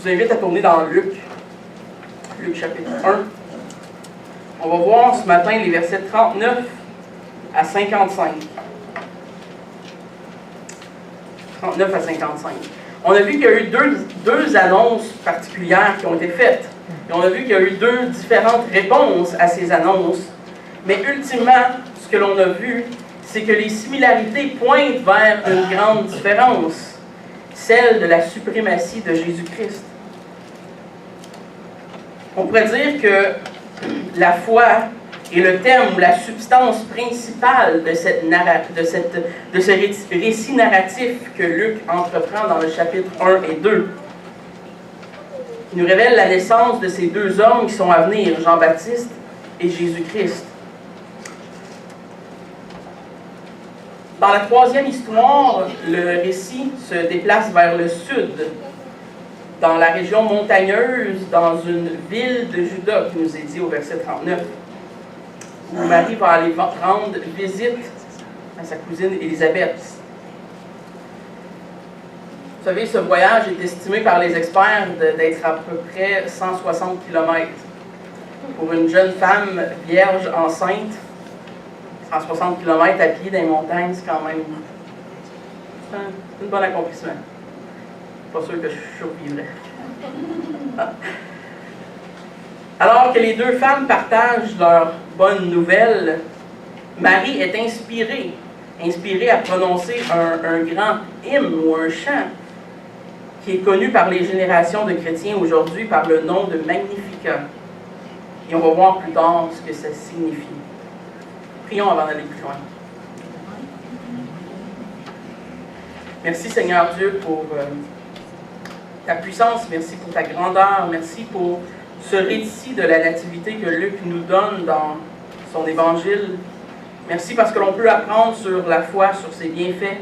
vous invite à tourner dans Luc chapitre 1. On va voir ce matin les versets 39 à 55. 39 à 55. On a vu qu'il y a eu deux annonces particulières qui ont été faites. Et on a vu qu'il y a eu deux différentes réponses à ces annonces. Mais ultimement, ce que l'on a vu, c'est que les similarités pointent vers une grande différence, celle de la suprématie de Jésus-Christ. On pourrait dire que la foi est le thème ou la substance principale de ce récit narratif que Luc entreprend dans le chapitre 1 et 2. Il nous révèle la naissance de ces deux hommes qui sont à venir, Jean-Baptiste et Jésus-Christ. Dans la troisième histoire, le récit se déplace vers le sud, dans la région montagneuse, dans une ville de Juda, qui nous est dit au verset 39, où Marie va aller rendre visite à sa cousine Élisabeth. Vous savez, ce voyage est estimé par les experts d'être à peu près 160 km. Pour une jeune femme vierge enceinte, 160 km à pied dans les montagnes, c'est quand même un bon accomplissement. Pas sûr que je survivrais. Alors que les deux femmes partagent leur bonne nouvelle, Marie est inspirée à prononcer un grand hymne ou un chant qui est connu par les générations de chrétiens aujourd'hui par le nom de Magnificat. Et on va voir plus tard ce que ça signifie. Prions avant d'aller plus loin. Merci Seigneur Dieu pour ta puissance, merci pour ta grandeur, merci pour ce récit de la nativité que Luc nous donne dans son évangile. Merci parce que l'on peut apprendre sur la foi, sur ses bienfaits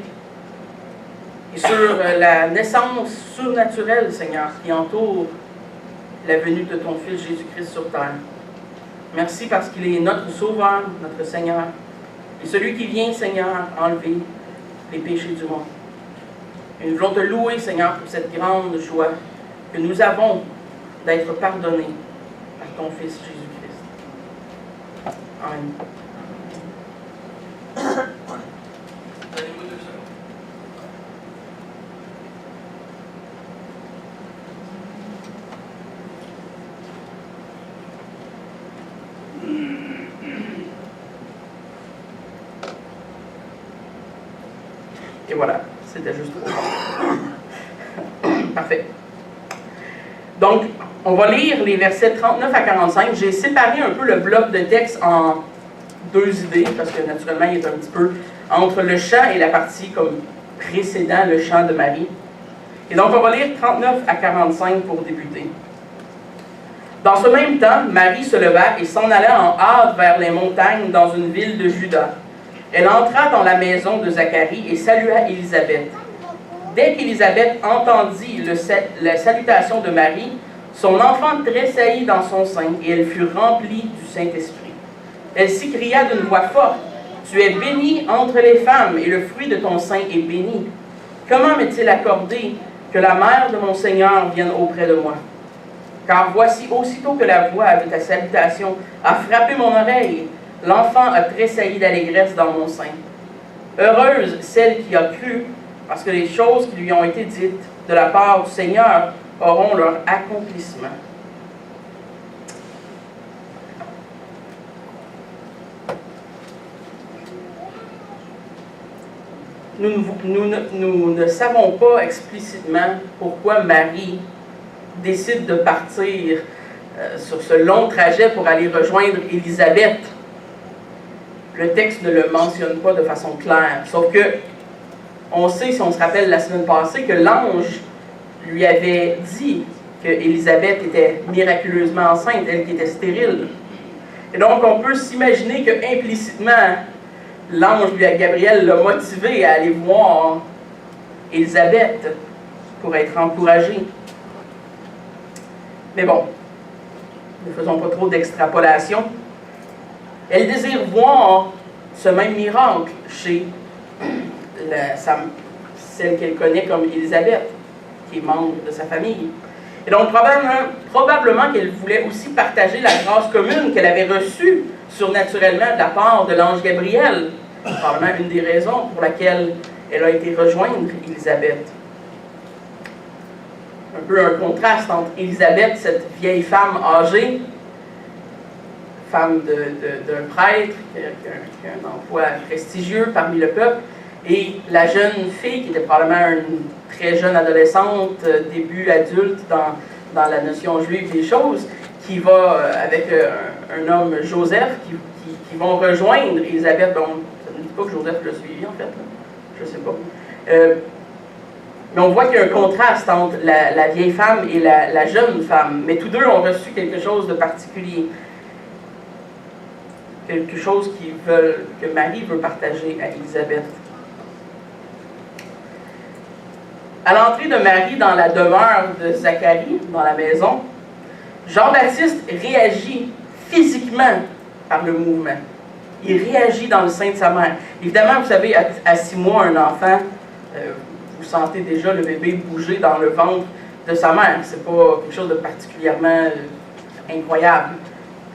et sur la naissance surnaturelle, Seigneur, qui entoure la venue de ton Fils Jésus-Christ sur terre. Merci parce qu'il est notre Sauveur, notre Seigneur, et celui qui vient, Seigneur, enlever les péchés du monde. Et nous voulons te louer, Seigneur, pour cette grande joie que nous avons d'être pardonnés par ton Fils Jésus-Christ. Amen. Donnez-moi 2 secondes. Et voilà, c'était juste trop. Parfait. Donc, on va lire les versets 39 à 45. J'ai séparé un peu le bloc de texte en 2 idées, parce que naturellement, il est un petit peu entre le chant et la partie comme précédant le chant de Marie. Et donc, on va lire 39 à 45 pour débuter. Dans ce même temps, Marie se leva et s'en alla en hâte vers les montagnes dans une ville de Juda. Elle entra dans la maison de Zacharie et salua Élisabeth. Dès qu'Élisabeth entendit la salutation de Marie, son enfant tressaillit dans son sein et elle fut remplie du Saint-Esprit. Elle s'écria d'une voix forte, « Tu es bénie entre les femmes et le fruit de ton sein est béni. Comment m'est-il accordé que la mère de mon Seigneur vienne auprès de moi? Car voici, aussitôt que la voix de ta salutation a frappé mon oreille, l'enfant a tressailli d'allégresse dans mon sein. Heureuse celle qui a cru, parce que les choses qui lui ont été dites de la part du Seigneur auront leur accomplissement. » Nous ne savons pas explicitement pourquoi Marie décide de partir sur ce long trajet pour aller rejoindre Élisabeth. Le texte ne le mentionne pas de façon claire, sauf que on sait, si on se rappelle la semaine passée, que l'ange lui avait dit que Élisabeth était miraculeusement enceinte, elle qui était stérile. Et donc on peut s'imaginer que implicitement, l'ange Gabriel l'a motivé à aller voir Élisabeth pour être encouragée. Mais bon, ne faisons pas trop d'extrapolation. Elle désire voir ce même miracle chez celle qu'elle connaît comme Élisabeth, qui est membre de sa famille. Et donc, probablement qu'elle voulait aussi partager la grâce commune qu'elle avait reçue surnaturellement de la part de l'ange Gabriel. Probablement une des raisons pour laquelle elle a été rejoindre Élisabeth. Un peu un contraste entre Élisabeth, cette vieille femme âgée, femme d'un prêtre, qui a un emploi prestigieux parmi le peuple, et la jeune fille, qui était probablement une très jeune adolescente, début adulte dans la notion juive des choses, qui va, avec un homme, Joseph, qui vont rejoindre Élisabeth. Bon, ça ne dit pas que Joseph l'a suivi, en fait, là. Je ne sais pas. Mais on voit qu'il y a un contraste entre la vieille femme et la jeune femme. Mais tous deux ont reçu quelque chose de particulier. Quelque chose que Marie veut partager à Élisabeth. À l'entrée de Marie dans la demeure de Zacharie, dans la maison, Jean-Baptiste réagit physiquement par le mouvement. Il réagit dans le sein de sa mère. Évidemment, vous savez, à 6 mois, un enfant, vous sentez déjà le bébé bouger dans le ventre de sa mère. C'est pas quelque chose de particulièrement incroyable,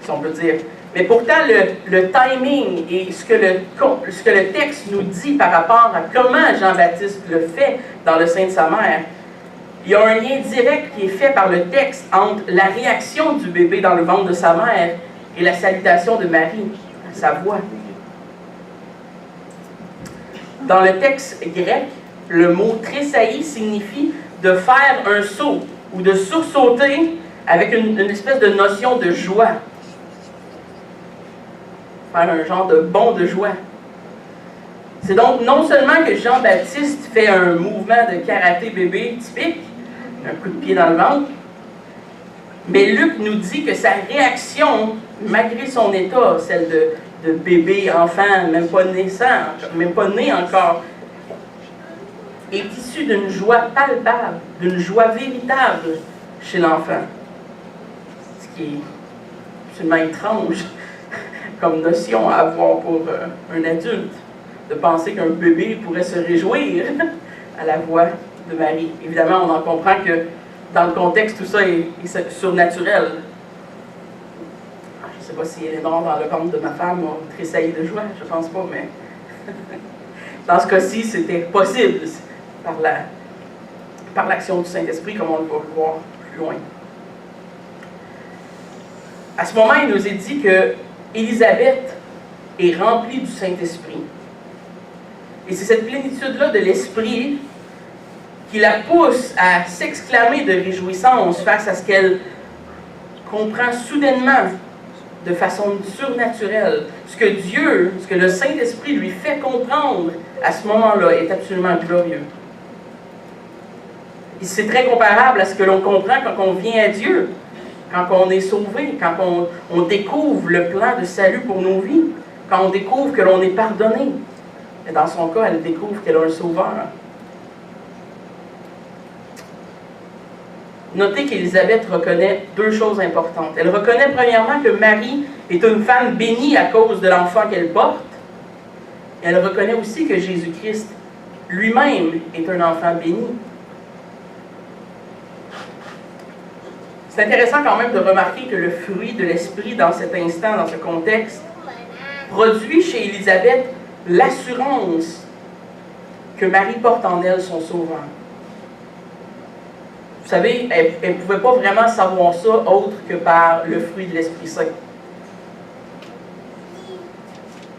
si on peut dire. Mais pourtant, le timing et ce que le texte nous dit par rapport à comment Jean-Baptiste le fait dans le sein de sa mère, il y a un lien direct qui est fait par le texte entre la réaction du bébé dans le ventre de sa mère et la salutation de Marie, sa voix. Dans le texte grec, le mot tressaillir signifie de faire un saut ou de sursauter avec une espèce de notion de joie. Faire un genre de bond de joie. C'est donc non seulement que Jean-Baptiste fait un mouvement de karaté bébé typique, un coup de pied dans le ventre, mais Luc nous dit que sa réaction, malgré son état, celle de bébé, enfant, même pas naissant, même pas né encore, est issue d'une joie palpable, d'une joie véritable chez l'enfant. Ce qui est absolument étrange comme notion à avoir pour un adulte, de penser qu'un bébé pourrait se réjouir à la voix de Marie. Évidemment, on en comprend que dans le contexte, tout ça est surnaturel. Je ne sais pas si les noirs dans le ventre de ma femme ont tressailli de joie, je ne pense pas, mais dans ce cas-ci, c'était possible par l'action du Saint-Esprit, comme on va le voir plus loin. À ce moment, il nous est dit que Élisabeth est remplie du Saint-Esprit. Et c'est cette plénitude-là de l'Esprit qui la pousse à s'exclamer de réjouissance face à ce qu'elle comprend soudainement de façon surnaturelle. Ce que le Saint-Esprit lui fait comprendre à ce moment-là est absolument glorieux. Et c'est très comparable à ce que l'on comprend quand on vient à Dieu, quand on est sauvé, quand on découvre le plan de salut pour nos vies, quand on découvre que l'on est pardonné. Et dans son cas, elle découvre qu'elle a un sauveur. Notez qu'Élisabeth reconnaît 2 choses importantes. Elle reconnaît premièrement que Marie est une femme bénie à cause de l'enfant qu'elle porte. Et elle reconnaît aussi que Jésus-Christ lui-même est un enfant béni. C'est intéressant quand même de remarquer que le fruit de l'Esprit dans cet instant, dans ce contexte, produit chez Élisabeth l'assurance que Marie porte en elle son sauveur. Vous savez, elle ne pouvait pas vraiment savoir ça autre que par le fruit de l'Esprit Saint.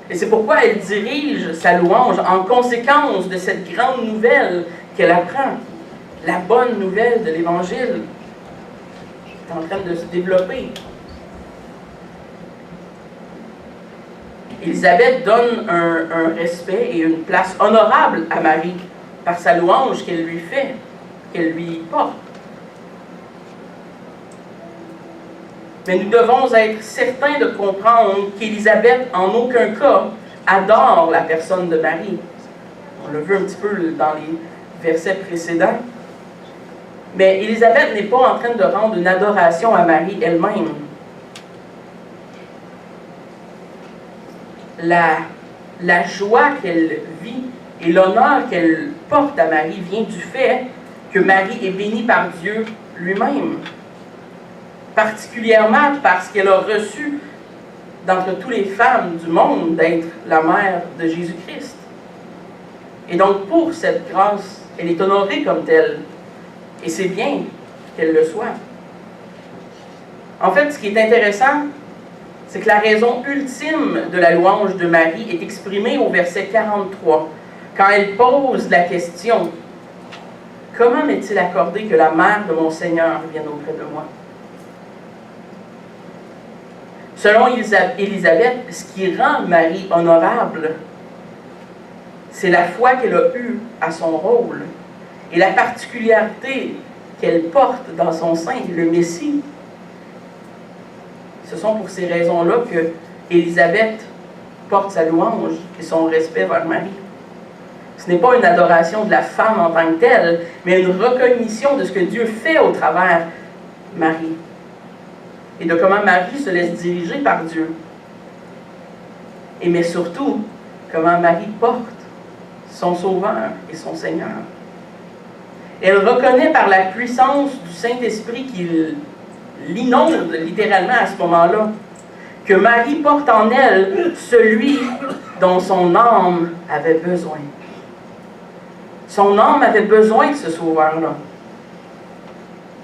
Et c'est pourquoi elle dirige sa louange en conséquence de cette grande nouvelle qu'elle apprend, la bonne nouvelle de l'Évangile qui est en train de se développer. Élisabeth donne un respect et une place honorable à Marie par sa louange qu'elle lui fait, qu'elle lui porte. Mais nous devons être certains de comprendre qu'Élisabeth, en aucun cas, adore la personne de Marie. On l'a vu un petit peu dans les versets précédents. Mais Élisabeth n'est pas en train de rendre une adoration à Marie elle-même. La joie qu'elle vit et l'honneur qu'elle porte à Marie vient du fait que Marie est bénie par Dieu lui-même, particulièrement parce qu'elle a reçu d'entre toutes les femmes du monde d'être la mère de Jésus-Christ. Et donc pour cette grâce, elle est honorée comme telle, et c'est bien qu'elle le soit. En fait, ce qui est intéressant, c'est que la raison ultime de la louange de Marie est exprimée au verset 43, quand elle pose la question « Comment m'est-il accordé que la mère de mon Seigneur vienne auprès de moi? » Selon Élisabeth, ce qui rend Marie honorable, c'est la foi qu'elle a eue à son rôle et la particularité qu'elle porte dans son sein, le Messie. Ce sont pour ces raisons-là que Élisabeth porte sa louange et son respect vers Marie. Ce n'est pas une adoration de la femme en tant que telle, mais une reconnaissance de ce que Dieu fait au travers de Marie et de comment Marie se laisse diriger par Dieu. Et mais surtout, comment Marie porte son Sauveur et son Seigneur. Elle reconnaît par la puissance du Saint-Esprit qui l'inonde littéralement à ce moment-là, que Marie porte en elle celui dont son âme avait besoin. Son âme avait besoin de ce Sauveur-là.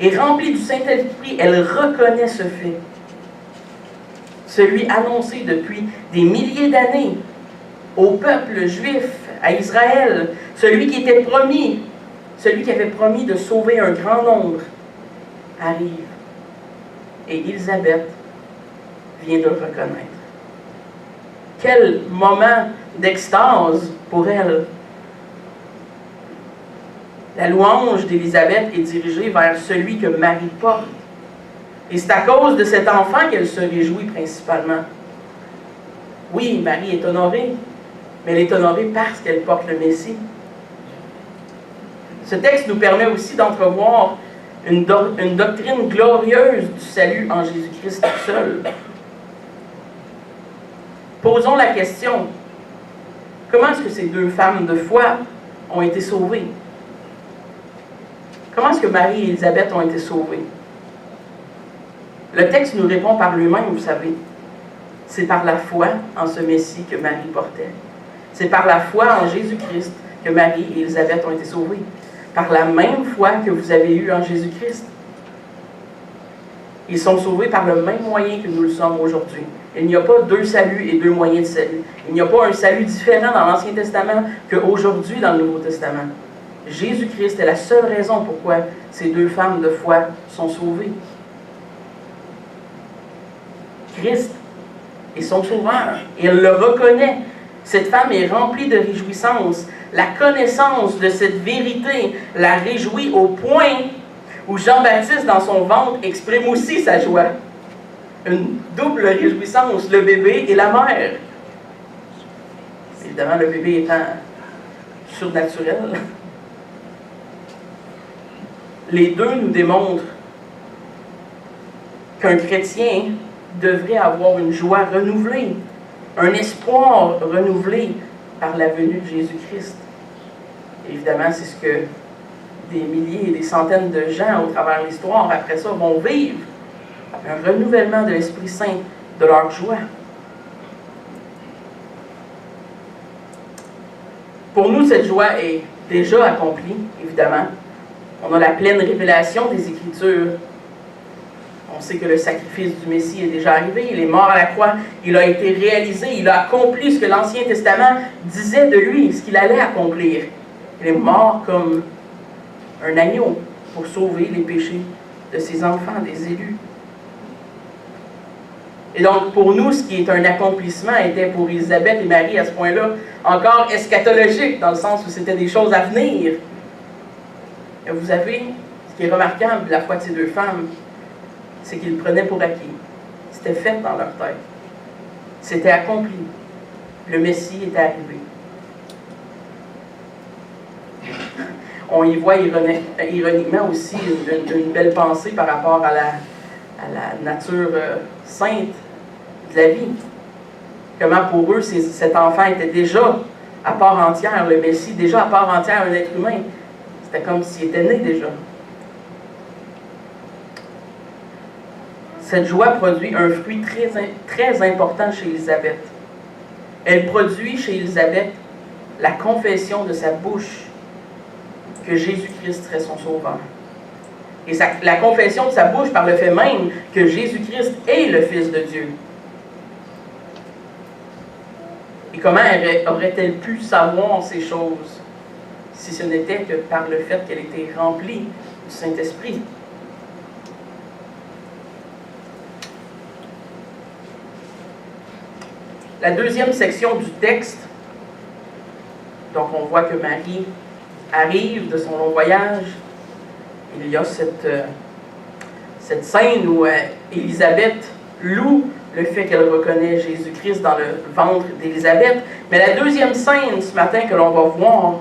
Et remplie du Saint-Esprit, elle reconnaît ce fait. Celui annoncé depuis des milliers d'années au peuple juif, à Israël, celui qui était promis, celui qui avait promis de sauver un grand nombre, arrive. Et Élisabeth vient de le reconnaître. Quel moment d'extase pour elle! La louange d'Élisabeth est dirigée vers celui que Marie porte. Et c'est à cause de cet enfant qu'elle se réjouit principalement. Oui, Marie est honorée, mais elle est honorée parce qu'elle porte le Messie. Ce texte nous permet aussi d'entrevoir une doctrine glorieuse du salut en Jésus-Christ seul. Posons la question, comment est-ce que ces deux femmes de foi ont été sauvées? Comment est-ce que Marie et Élisabeth ont été sauvées? Le texte nous répond par lui-même, vous savez. C'est par la foi en ce Messie que Marie portait. C'est par la foi en Jésus-Christ que Marie et Élisabeth ont été sauvées. Par la même foi que vous avez eue en Jésus-Christ. Ils sont sauvés par le même moyen que nous le sommes aujourd'hui. Il n'y a pas deux saluts et deux moyens de salut. Il n'y a pas un salut différent dans l'Ancien Testament qu'aujourd'hui dans le Nouveau Testament. Jésus-Christ est la seule raison pourquoi ces deux femmes de foi sont sauvées. Christ est son sauveur et elle le reconnaît. Cette femme est remplie de réjouissance. La connaissance de cette vérité la réjouit au point où Jean-Baptiste, dans son ventre, exprime aussi sa joie. Une double réjouissance, le bébé et la mère. Évidemment, le bébé étant surnaturel. Les deux nous démontrent qu'un chrétien devrait avoir une joie renouvelée, un espoir renouvelé par la venue de Jésus-Christ. Évidemment, c'est ce que des milliers et des centaines de gens au travers de l'histoire, après ça, vont vivre. Un renouvellement de l'Esprit Saint, de leur joie. Pour nous, cette joie est déjà accomplie, évidemment. On a la pleine révélation des Écritures. On sait que le sacrifice du Messie est déjà arrivé. Il est mort à la croix. Il a été réalisé. Il a accompli ce que l'Ancien Testament disait de lui, ce qu'il allait accomplir. Il est mort comme un agneau pour sauver les péchés de ses enfants, des élus. Et donc, pour nous, ce qui est un accomplissement était pour Élisabeth et Marie à ce point-là encore eschatologique, dans le sens où c'était des choses à venir. Et vous avez, ce qui est remarquable de la foi de ces deux femmes, c'est qu'ils le prenaient pour acquis. C'était fait dans leur tête. C'était accompli. Le Messie était arrivé. On y voit ironiquement aussi une belle pensée par rapport à la nature sainte de la vie. Comment pour eux, cet enfant était déjà à part entière, le Messie, déjà à part entière un être humain. C'était comme s'il était né déjà. Cette joie produit un fruit très important chez Élisabeth. Elle produit chez Élisabeth la confession de sa bouche que Jésus-Christ serait son sauveur. Et la confession de sa bouche par le fait même que Jésus-Christ est le Fils de Dieu. Et comment aurait-elle pu savoir ces choses si ce n'était que par le fait qu'elle était remplie du Saint-Esprit? La deuxième section du texte, donc on voit que Marie arrive de son long voyage. Il y a cette scène où Élisabeth loue le fait qu'elle reconnaît Jésus-Christ dans le ventre d'Élisabeth. Mais la deuxième scène ce matin que l'on va voir,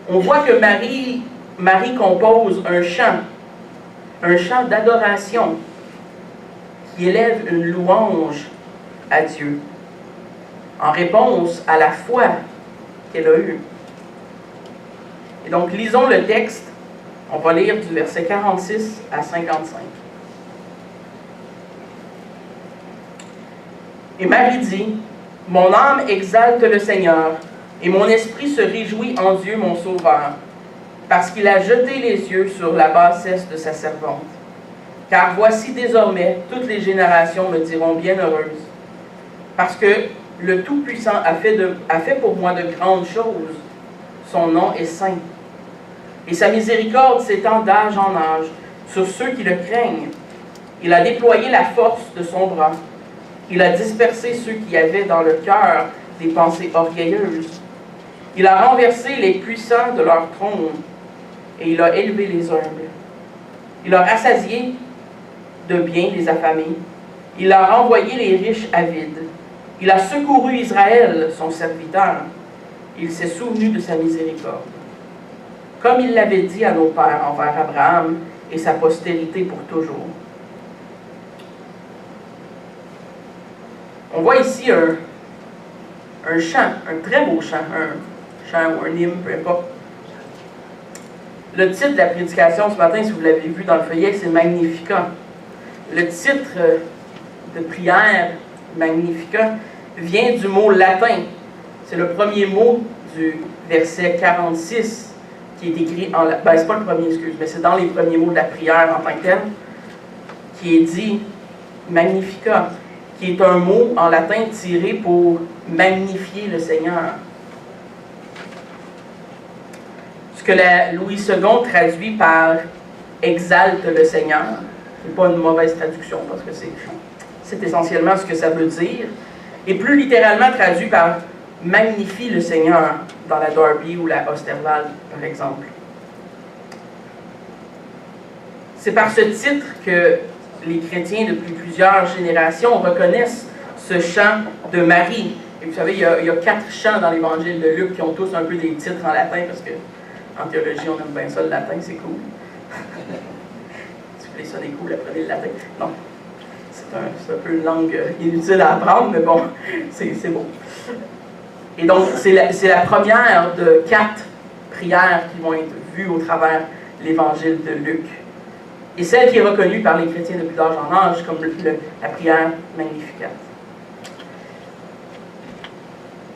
on voit que Marie compose un chant d'adoration qui élève une louange à Dieu en réponse à la foi qu'elle a eue. Et donc, lisons le texte. On va lire du verset 46 à 55. Et Marie dit, « Mon âme exalte le Seigneur, et mon esprit se réjouit en Dieu mon Sauveur, parce qu'il a jeté les yeux sur la bassesse de sa servante. Car voici désormais, toutes les générations me diront bienheureuse, parce que le Tout-Puissant a fait pour moi de grandes choses. Son nom est saint. Et sa miséricorde s'étend d'âge en âge sur ceux qui le craignent. Il a déployé la force de son bras. Il a dispersé ceux qui avaient dans le cœur des pensées orgueilleuses. Il a renversé les puissants de leur trône, et il a élevé les humbles. Il a rassasié de bien les affamés. Il a renvoyé les riches avides. Il a secouru Israël, son serviteur. Il s'est souvenu de sa miséricorde, comme il l'avait dit à nos pères envers Abraham et sa postérité pour toujours. » On voit ici un chant, un très beau chant, un chant ou un hymne, peu importe. Le titre de la prédication ce matin, si vous l'avez vu dans le feuillet, c'est Magnificat. Le titre de prière, Magnificat, vient du mot latin. C'est le premier mot du verset 46 qui est écrit en latin. Ben, c'est pas le premier, excuse, mais c'est dans les premiers mots de la prière en tant que tel, qui est dit Magnificat, qui est un mot en latin tiré pour magnifier le Seigneur. Ce que la Louis II traduit par exalte le Seigneur, c'est pas une mauvaise traduction parce que c'est essentiellement ce que ça veut dire, et plus littéralement traduit par magnifie le Seigneur dans la Darby ou la Osterwald, par exemple. C'est par ce titre que les chrétiens depuis plusieurs générations reconnaissent ce chant de Marie. Et vous savez, il y a 4 chants dans l'évangile de Luc qui ont tous un peu des titres en latin, parce que en théologie, on aime bien ça, le latin, c'est cool. Si vous voulez sonner cool, apprenez le latin. Non, c'est un peu une langue inutile à apprendre, mais bon, c'est beau. Et donc, c'est la première de 4 prières qui vont être vues au travers l'évangile de Luc. Et celle qui est reconnue par les chrétiens depuis d'âge en âge comme la prière Magnificat.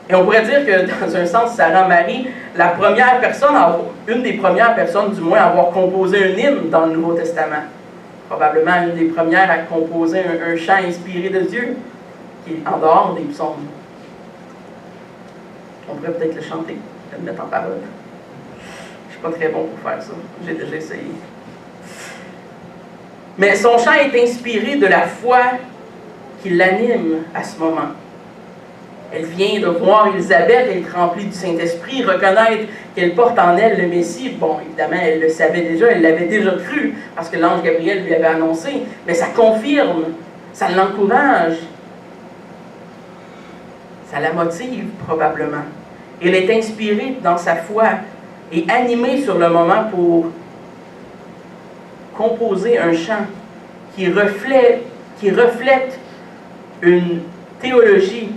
Et on pourrait dire que, dans un sens, ça rend Marie une des premières personnes, du moins, à avoir composé un hymne dans le Nouveau Testament. Probablement une des premières à composer un chant inspiré de Dieu, qui est en dehors des psaumes. On pourrait peut-être le chanter, le mettre en parole. Je ne suis pas très bon pour faire ça. J'ai déjà essayé. Mais son chant est inspiré de la foi qui l'anime à ce moment. Elle vient de voir Élisabeth être remplie du Saint-Esprit, reconnaître qu'elle porte en elle le Messie. Bon, évidemment, elle le savait déjà, elle l'avait déjà cru, parce que l'ange Gabriel lui avait annoncé, mais ça confirme, ça l'encourage, ça la motive probablement. Elle est inspirée dans sa foi et animée sur le moment pour composer un chant qui reflète une théologie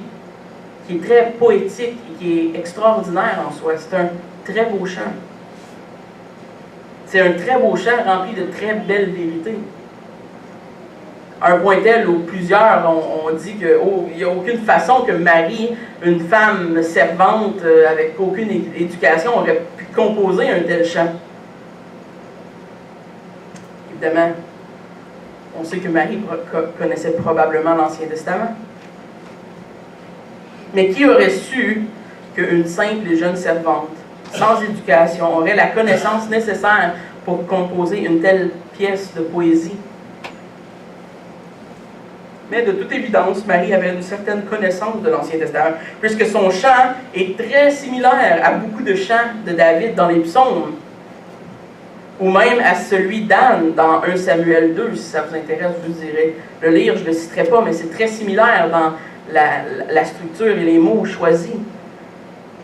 qui est très poétique et qui est extraordinaire en soi. C'est un très beau chant. C'est un très beau chant rempli de très belles vérités. À un point tel où plusieurs ont dit qu'il n'y a aucune façon que Marie, une femme servante avec aucune éducation, aurait pu composer un tel chant. Évidemment, on sait que Marie connaissait probablement l'Ancien Testament. Mais qui aurait su qu'une simple et jeune servante, sans éducation, aurait la connaissance nécessaire pour composer une telle pièce de poésie? Mais de toute évidence, Marie avait une certaine connaissance de l'Ancien Testament, puisque son chant est très similaire à beaucoup de chants de David dans les psaumes, ou même à celui d'Anne dans 1 Samuel 2, si ça vous intéresse, je vous dirais le lire, je ne le citerai pas, mais c'est très similaire dans la structure et les mots choisis.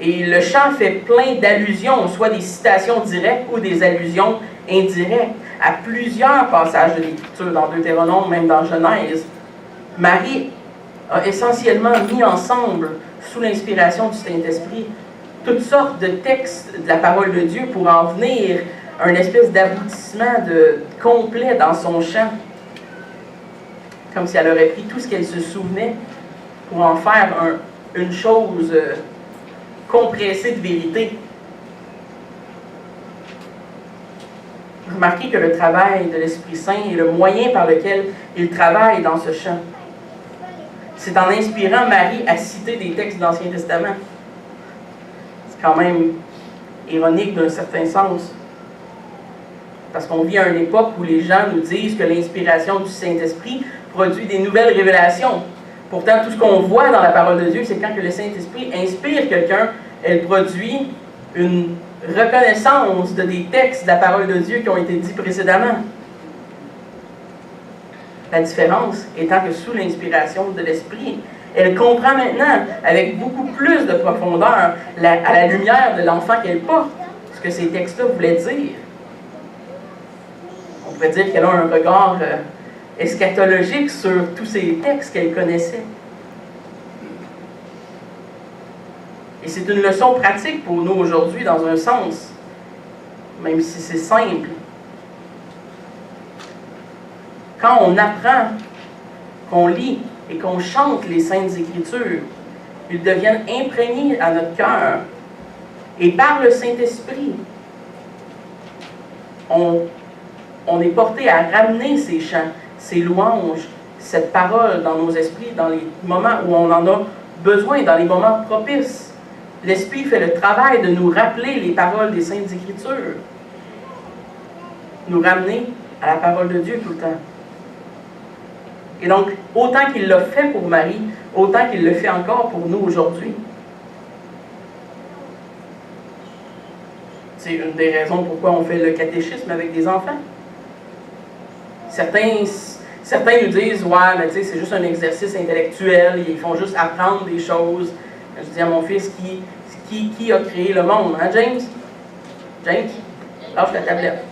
Et le chant fait plein d'allusions, soit des citations directes ou des allusions indirectes, à plusieurs passages de l'Écriture, dans Deutéronome, même dans Genèse. Marie a essentiellement mis ensemble, sous l'inspiration du Saint-Esprit, toutes sortes de textes de la parole de Dieu pour en venir à une espèce d'aboutissement complet dans son chant. Comme si elle aurait pris tout ce qu'elle se souvenait pour en faire une chose compressée de vérité. Remarquez que le travail de l'Esprit Saint est le moyen par lequel il travaille dans ce chant. C'est en inspirant Marie à citer des textes de l'Ancien Testament. C'est quand même ironique d'un certain sens. Parce qu'on vit à une époque où les gens nous disent que l'inspiration du Saint-Esprit produit des nouvelles révélations. Pourtant, tout ce qu'on voit dans la parole de Dieu, c'est quand que le Saint-Esprit inspire quelqu'un, elle produit une reconnaissance des textes de la parole de Dieu qui ont été dits précédemment. La différence étant que sous l'inspiration de l'Esprit, elle comprend maintenant, avec beaucoup plus de profondeur, à la lumière de l'enfant qu'elle porte, ce que ces textes-là voulaient dire. On pourrait dire qu'elle a un regard eschatologique sur tous ces textes qu'elle connaissait. Et c'est une leçon pratique pour nous aujourd'hui, dans un sens, même si c'est simple. Quand on apprend, qu'on lit et qu'on chante les Saintes Écritures, ils deviennent imprégnés à notre cœur. Et par le Saint-Esprit, on est porté à ramener ces chants, ces louanges, cette parole dans nos esprits, dans les moments où on en a besoin, dans les moments propices. L'Esprit fait le travail de nous rappeler les paroles des Saintes Écritures, nous ramener à la parole de Dieu tout le temps. Et donc, autant qu'il l'a fait pour Marie, autant qu'il le fait encore pour nous aujourd'hui. C'est une des raisons pourquoi on fait le catéchisme avec des enfants. Certains nous disent, ouais, mais tu sais, c'est juste un exercice intellectuel, ils font juste apprendre des choses. Je dis à mon fils, qui a créé le monde, hein, James? James, lâche la tablette.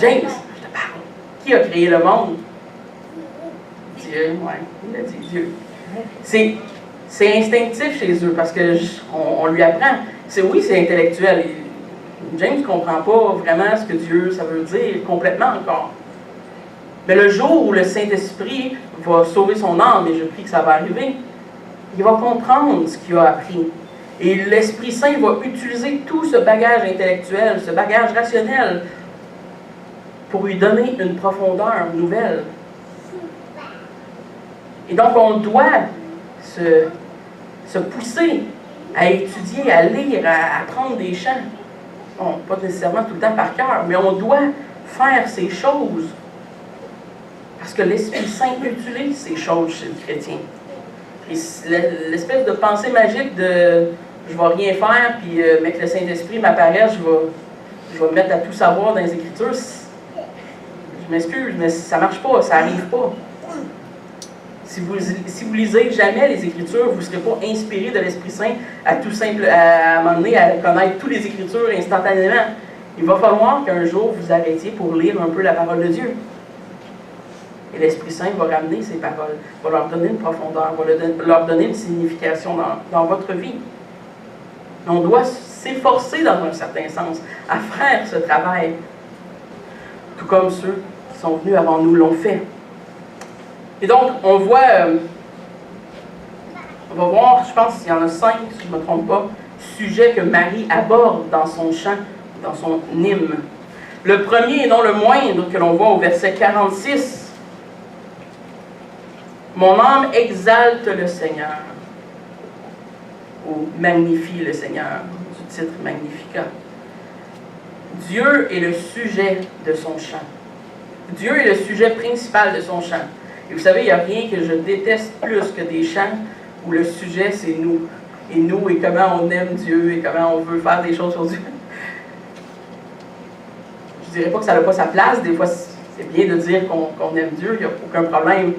James, je te parle. Qui a créé le monde? Dieu, ouais, il a dit Dieu. C'est instinctif chez eux parce que on lui apprend. Oui, c'est intellectuel. James ne comprend pas vraiment ce que Dieu, ça veut dire complètement encore. Mais le jour où le Saint-Esprit va sauver son âme, et je prie que ça va arriver, il va comprendre ce qu'il a appris. Et l'Esprit Saint va utiliser tout ce bagage intellectuel, ce bagage rationnel, pour lui donner une profondeur nouvelle. Et donc, on doit se pousser à étudier, à lire, à apprendre des chants. Bon, pas nécessairement tout le temps par cœur, mais on doit faire ces choses. Parce que l'Esprit Saint utilise ces choses chez le chrétien. Et l'espèce de pensée magique de « je ne vais rien faire, puis mais que le Saint-Esprit m'apparaisse, je vais me mettre à tout savoir dans les Écritures », je m'excuse, mais ça ne marche pas, ça n'arrive pas. Si vous lisez jamais les Écritures, vous ne serez pas inspiré de l'Esprit Saint à un moment donné, à connaître toutes les Écritures instantanément. Il va falloir qu'un jour vous arrêtiez pour lire un peu la parole de Dieu. Et l'Esprit Saint va ramener ces paroles, va leur donner une profondeur, va leur donner une signification dans votre vie. On doit s'efforcer dans un certain sens à faire ce travail, tout comme ceux qui sont venus avant nous l'ont fait. Et donc, on va voir, je pense qu'il y en a 5, si je ne me trompe pas, sujets que Marie aborde dans son chant, dans son hymne. Le premier et non le moindre que l'on voit au verset 46. « Mon âme exalte le Seigneur » ou « magnifie le Seigneur » du titre Magnificat. Dieu est le sujet de son chant. Dieu est le sujet principal de son chant. Et vous savez, il n'y a rien que je déteste plus que des chants où le sujet, c'est nous. Et nous, et comment on aime Dieu, et comment on veut faire des choses sur Dieu. Je ne dirais pas que ça n'a pas sa place. Des fois, c'est bien de dire qu'on aime Dieu, il n'y a aucun problème.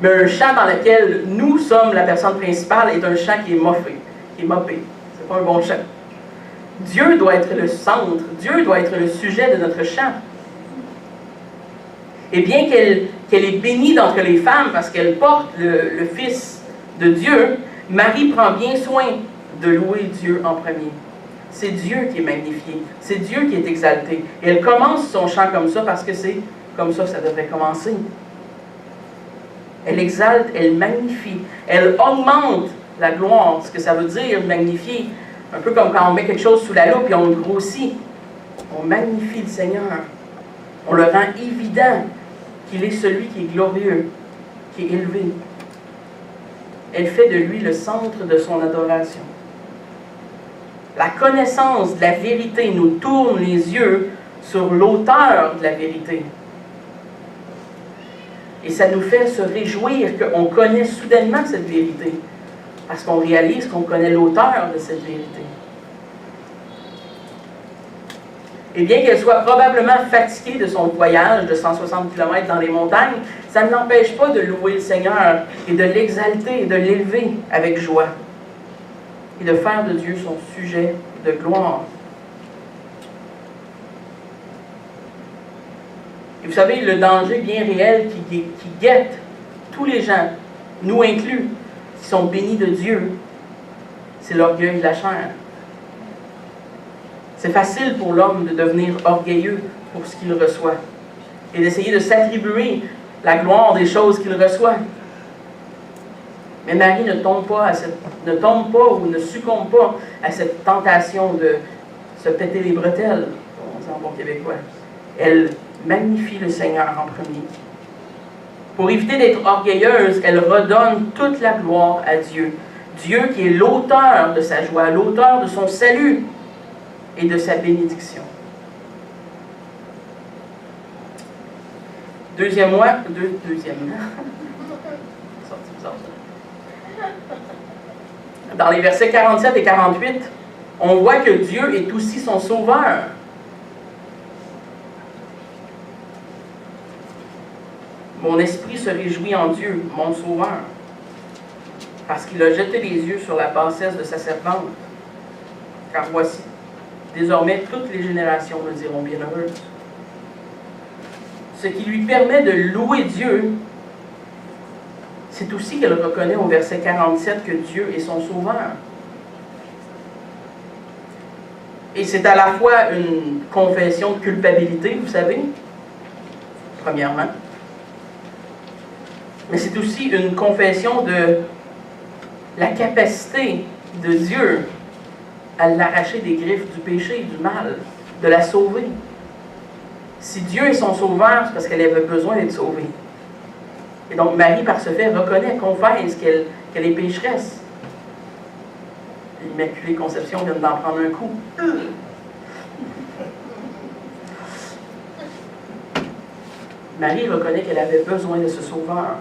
Mais un chant dans lequel nous sommes la personne principale est un chant qui est moffé, qui est mopé. C'est pas un bon chant. Dieu doit être le centre. Dieu doit être le sujet de notre chant. Et bien qu'elle est bénie d'entre les femmes parce qu'elle porte le Fils de Dieu, Marie prend bien soin de louer Dieu en premier. C'est Dieu qui est magnifié, c'est Dieu qui est exalté. Et elle commence son chant comme ça parce que c'est comme ça que ça devrait commencer. Elle exalte, elle magnifie, elle augmente la gloire, ce que ça veut dire magnifier. Un peu comme quand on met quelque chose sous la loupe et on le grossit. On magnifie le Seigneur. On le rend évident qu'il est celui qui est glorieux, qui est élevé. Elle fait de lui le centre de son adoration. La connaissance de la vérité nous tourne les yeux sur l'auteur de la vérité. Et ça nous fait se réjouir qu'on connaît soudainement cette vérité, parce qu'on réalise qu'on connaît l'auteur de cette vérité. Et bien qu'elle soit probablement fatiguée de son voyage de 160 km dans les montagnes, ça ne l'empêche pas de louer le Seigneur et de l'exalter et de l'élever avec joie et de faire de Dieu son sujet de gloire. Et vous savez, le danger bien réel qui guette tous les gens, nous inclus, qui sont bénis de Dieu, c'est l'orgueil de la chair. C'est facile pour l'homme de devenir orgueilleux pour ce qu'il reçoit et d'essayer de s'attribuer la gloire des choses qu'il reçoit. Mais Marie ne tombe pas ou ne succombe pas à cette tentation de se péter les bretelles, on dit en bon québécois. Elle magnifie le Seigneur en premier. Pour éviter d'être orgueilleuse, elle redonne toute la gloire à Dieu. Dieu qui est l'auteur de sa joie, l'auteur de son salut et de sa bénédiction. Deuxième. Dans les versets 47 et 48, on voit que Dieu est aussi son sauveur. Mon esprit se réjouit en Dieu, mon sauveur, parce qu'il a jeté les yeux sur la bassesse de sa servante. Car voici, désormais toutes les générations me diront bienheureuse. Ce qui lui permet de louer Dieu, c'est aussi qu'elle reconnaît au verset 47 que Dieu est son sauveur. Et c'est à la fois une confession de culpabilité, vous savez, premièrement, mais c'est aussi une confession de la capacité de Dieu à l'arracher des griffes du péché, du mal, de la sauver. Si Dieu est son sauveur, c'est parce qu'elle avait besoin d'être sauvée. Et donc Marie, par ce fait, reconnaît, confesse qu'elle est pécheresse. L'Immaculée Conception vient d'en prendre un coup. Marie reconnaît qu'elle avait besoin de ce sauveur.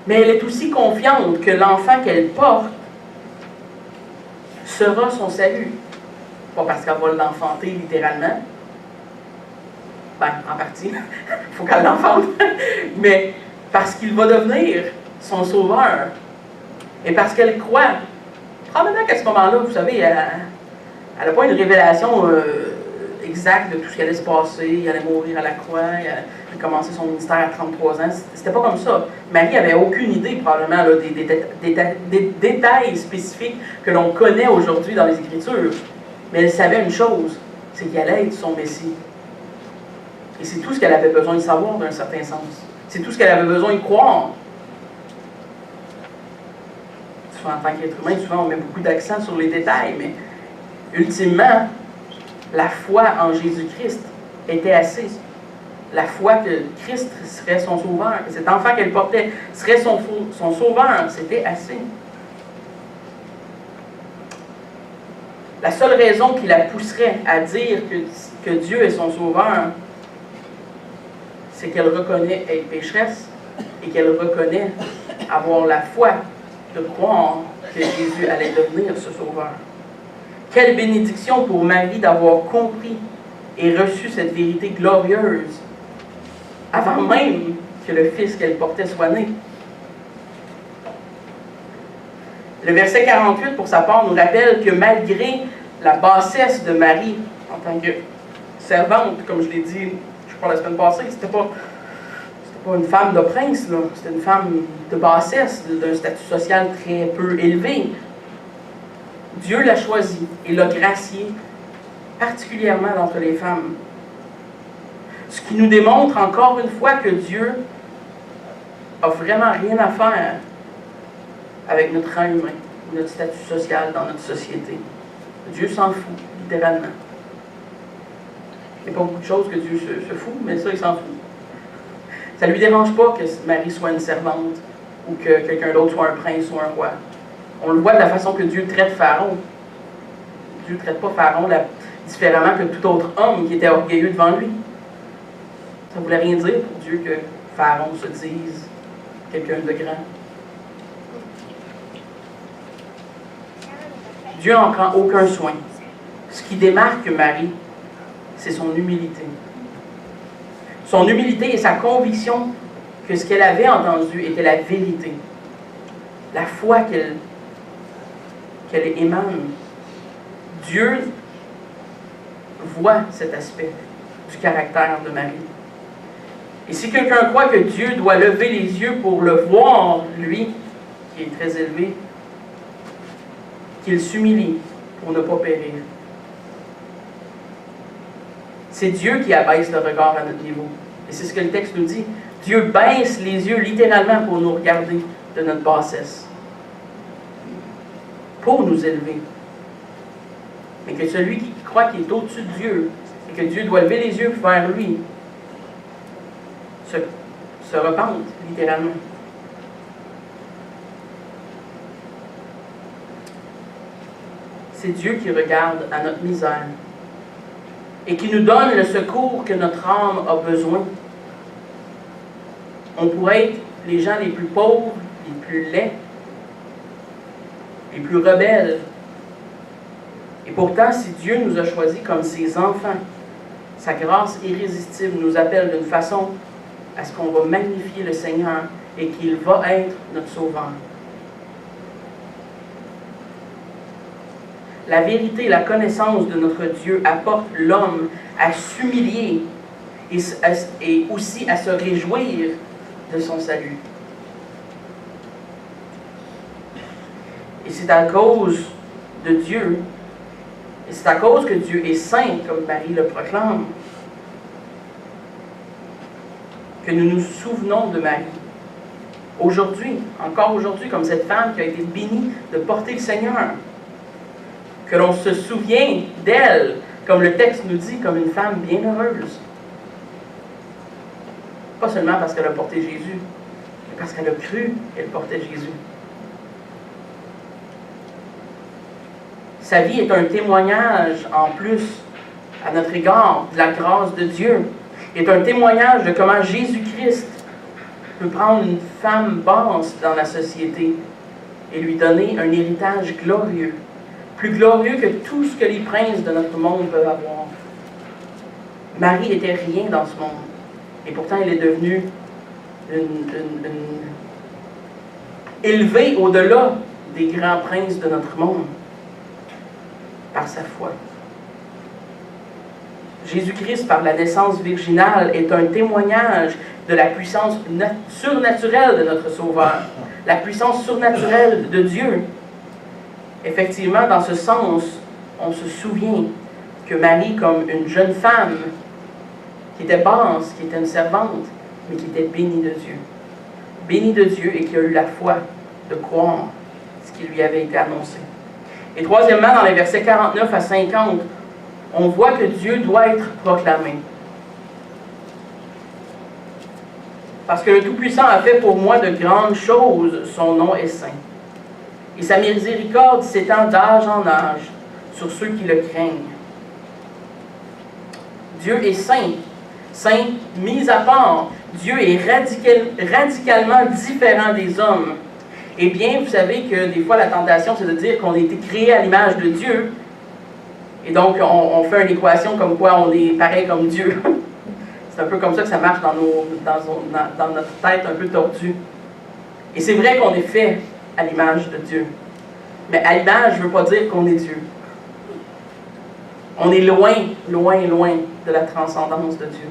Mais elle est aussi confiante que l'enfant qu'elle porte sera son salut. Pas parce qu'elle va l'enfanter littéralement. Ben, en partie. Il faut qu'elle l'enfante. Mais parce qu'il va devenir son sauveur. Et parce qu'elle croit. Probablement qu'à ce moment-là, vous savez, elle n'a pas une révélation exacte de tout ce qui allait se passer. Elle allait mourir à la croix. Elle a commencé son ministère à 33 ans. C'était pas comme ça. Marie n'avait aucune idée, probablement, là, des détails spécifiques que l'on connaît aujourd'hui dans les Écritures. Mais elle savait une chose, c'est qu'elle allait être son Messie. Et c'est tout ce qu'elle avait besoin de savoir d'un certain sens. C'est tout ce qu'elle avait besoin de croire. Souvent, en tant qu'être humain, souvent on met beaucoup d'accent sur les détails, mais ultimement, la foi en Jésus-Christ était assez. La foi que Christ serait son sauveur, que cet enfant qu'elle portait serait son sauveur, c'était assez. La seule raison qui la pousserait à dire que Dieu est son sauveur, c'est qu'elle reconnaît être pécheresse et qu'elle reconnaît avoir la foi de croire que Jésus allait devenir ce sauveur. Quelle bénédiction pour Marie d'avoir compris et reçu cette vérité glorieuse avant même que le fils qu'elle portait soit né. Le verset 48, pour sa part, nous rappelle que malgré la bassesse de Marie, en tant que servante, comme je l'ai dit, je crois la semaine passée, c'était pas une femme de prince, là. C'était une femme de bassesse, d'un statut social très peu élevé. Dieu l'a choisie et l'a graciée, particulièrement d'entre les femmes. Ce qui nous démontre encore une fois que Dieu n'a vraiment rien à faire avec notre rang humain, notre statut social dans notre société. Dieu s'en fout, littéralement. Il n'y a pas beaucoup de choses que Dieu se fout, mais ça, il s'en fout. Ça ne lui dérange pas que Marie soit une servante ou que quelqu'un d'autre soit un prince ou un roi. On le voit de la façon que Dieu traite Pharaon. Dieu ne traite pas Pharaon différemment que tout autre homme qui était orgueilleux devant lui. Ça ne voulait rien dire pour Dieu que Pharaon se dise quelqu'un de grand. Dieu n'en prend aucun soin. Ce qui démarque Marie, c'est son humilité. Son humilité et sa conviction que ce qu'elle avait entendu était la vérité. La foi qu'elle émane. Dieu voit cet aspect du caractère de Marie. Et si quelqu'un croit que Dieu doit lever les yeux pour le voir, lui, qui est très élevé, qu'il s'humilie pour ne pas périr. C'est Dieu qui abaisse le regard à notre niveau. Et c'est ce que le texte nous dit. Dieu baisse les yeux littéralement pour nous regarder de notre bassesse. Pour nous élever. Mais que celui qui croit qu'il est au-dessus de Dieu, et que Dieu doit lever les yeux vers lui, se repente, littéralement. C'est Dieu qui regarde à notre misère et qui nous donne le secours que notre âme a besoin. On pourrait être les gens les plus pauvres, les plus laids, les plus rebelles. Et pourtant, si Dieu nous a choisis comme ses enfants, sa grâce irrésistible nous appelle d'une façon à ce qu'on va magnifier le Seigneur et qu'il va être notre Sauveur. La vérité et la connaissance de notre Dieu apportent l'homme à s'humilier et aussi à se réjouir de son salut. Et c'est à cause de Dieu, et c'est à cause que Dieu est saint, comme Marie le proclame, que nous nous souvenons de Marie. Aujourd'hui, encore aujourd'hui, comme cette femme qui a été bénie de porter le Seigneur. Que l'on se souvient d'elle, comme le texte nous dit, comme une femme bienheureuse. Pas seulement parce qu'elle a porté Jésus, mais parce qu'elle a cru qu'elle portait Jésus. Sa vie est un témoignage en plus à notre égard de la grâce de Dieu. Est un témoignage de comment Jésus-Christ peut prendre une femme basse dans la société et lui donner un héritage glorieux. Plus glorieux que tout ce que les princes de notre monde peuvent avoir. Marie n'était rien dans ce monde. Et pourtant, elle est devenue élevée au-delà des grands princes de notre monde par sa foi. Jésus-Christ, par la naissance virginale, est un témoignage de la puissance surnaturelle de notre Sauveur. La puissance surnaturelle de Dieu. Effectivement, dans ce sens, on se souvient que Marie, comme une jeune femme, qui était basse, qui était une servante, mais qui était bénie de Dieu. Bénie de Dieu et qui a eu la foi de croire ce qui lui avait été annoncé. Et troisièmement, dans les versets 49 à 50, on voit que Dieu doit être proclamé. Parce que le Tout-Puissant a fait pour moi de grandes choses, son nom est saint. Et sa miséricorde s'étend d'âge en âge sur ceux qui le craignent. Dieu est saint. Saint, mis à part, Dieu est radicalement différent des hommes. Eh bien, vous savez que des fois, la tentation, c'est de dire qu'on a été créé à l'image de Dieu. Et donc, on fait une équation comme quoi on est pareil comme Dieu. C'est un peu comme ça que ça marche dans notre tête un peu tordue. Et c'est vrai qu'on est fait à l'image de Dieu. Mais à l'image ne veut pas dire qu'on est Dieu. On est loin, loin, loin de la transcendance de Dieu.